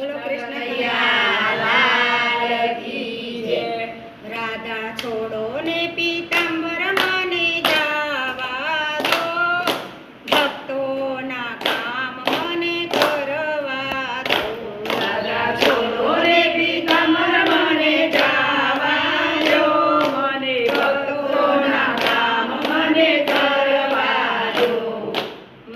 બોલો કૃષ્ણ કનૈયા લાલ કી જય। રાધા છોડો ને પીતાંબર મને જાવા દો, ભક્તોના કામ મને કરવા દો। રાધા છોડો ને પીતાંબર મને જાવા દો, મને ભક્તોના કામ મને કરવા દો।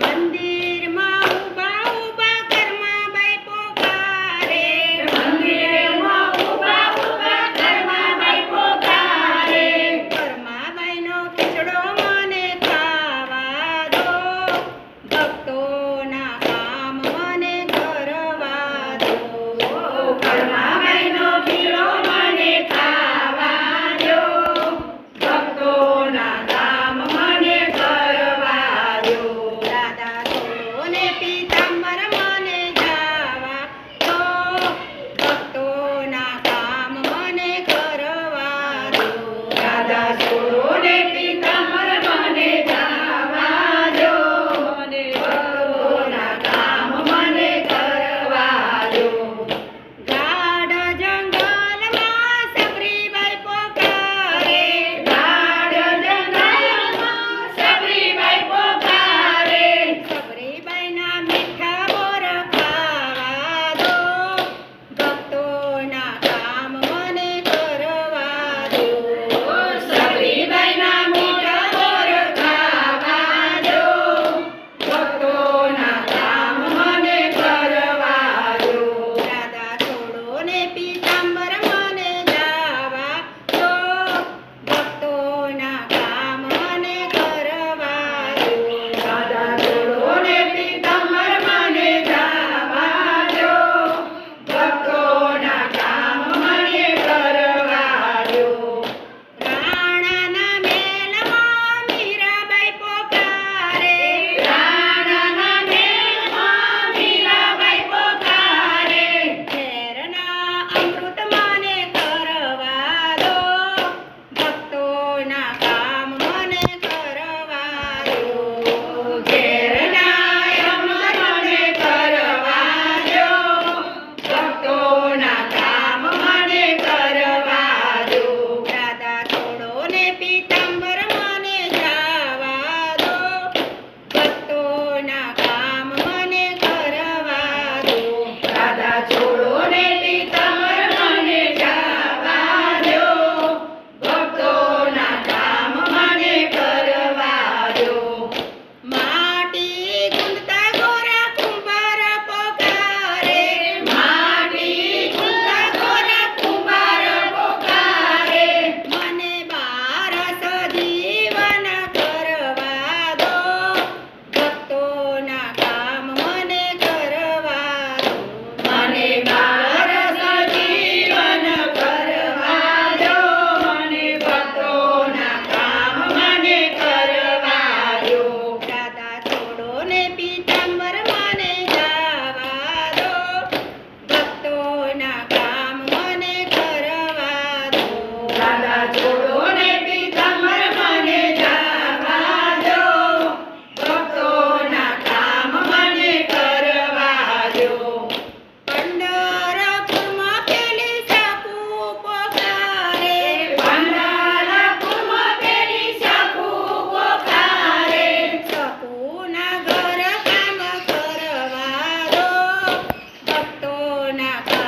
મંદિરમાં ઊભા ઊભા ઘરમાં બાઈ પોકારે, મંદિરમાં ઊભા ઊભા ઘરમાં બાઈ પોકારે। ઘરમાં બાઈનો ખીચડો મને ખાવા દો, ભક્તોના કામ મને કરવા દો। ઘરમાં બાઈનો ખીચડો મને ખાવા દો, ભક્તોના કામ મને કરવા દો। રાધા છોડો ને પીતાંબર મને જાવા દો, ભક્તોના કામ મને કરવા દો। રાધા છોડો ને પીતાંબર મને જાવા દો, મને ભક્તોના કામ મને કરવા દો। ગાઢ જંગલમાં સબરીબાઈ પોકારે, ગાઢ જંગલમાં સબરીબાઈ પોકારે। સબરીબાઈના મીઠા બોર ખાવા દો, ભક્તોના કામ મને કરવા દો। સબરીબાઈના મીઠા બોર ખાવા દો, ભક્તોના કામ મને કરવા દો। રાધા છોડો ને પીતાંબર મને જાવા દો, ભક્તોના કામ મને કરવા દો। રાધા છોડો ને પીતાંબર મને જાવા દો, ભક્તોના કામ મને કરવા દો। રાણાના મેલમાં મીરાબાઈ પોકારે, રાણાના મેલમાં મીરાબાઈ પોકારે। ઝેરના અમૃત મને કરવા દો, ભક્તોના કામ મને કરવા દો। ઘેરના અમૃત મને કરવા દો, ભક્તોના કામ મને કરવા દો। રાધા છોડો ને પીતાંબર મને જાવા દો, ભક્તોના કામ મને કરવા દો। રાધા છોડો ને પીતાંબર મને જાવા દો, ભક્તોના કામ મને કરવા દો। માટી ગુંદતા ગોરા કુંભાર પોકારે, માટી ગુંદતા ગોરા કુંભાર પોકારે। મને બારસ જીવન કરવા દો, ભક્તોના કામ મને કરવા દો। મને બારસ જીવન કરવા દો, મને ભક્તોના કામ મને કરવા દો। રાધા છોડો ને પીતાંબર મને જાવા દો, ભક્તોના કામ મને કરવા દો। રાધા છોડો ને પીતાંબર મને જાવા દો, ભક્તોના કામ મને કરવા દો। પંઢરપુરમાં પેલી સાકુ પોકારે, પંઢરપુરમાં પેલી સાકુ પોકારે। સાકુના ઘર કામ કરવા દો, ભક્તોના કામ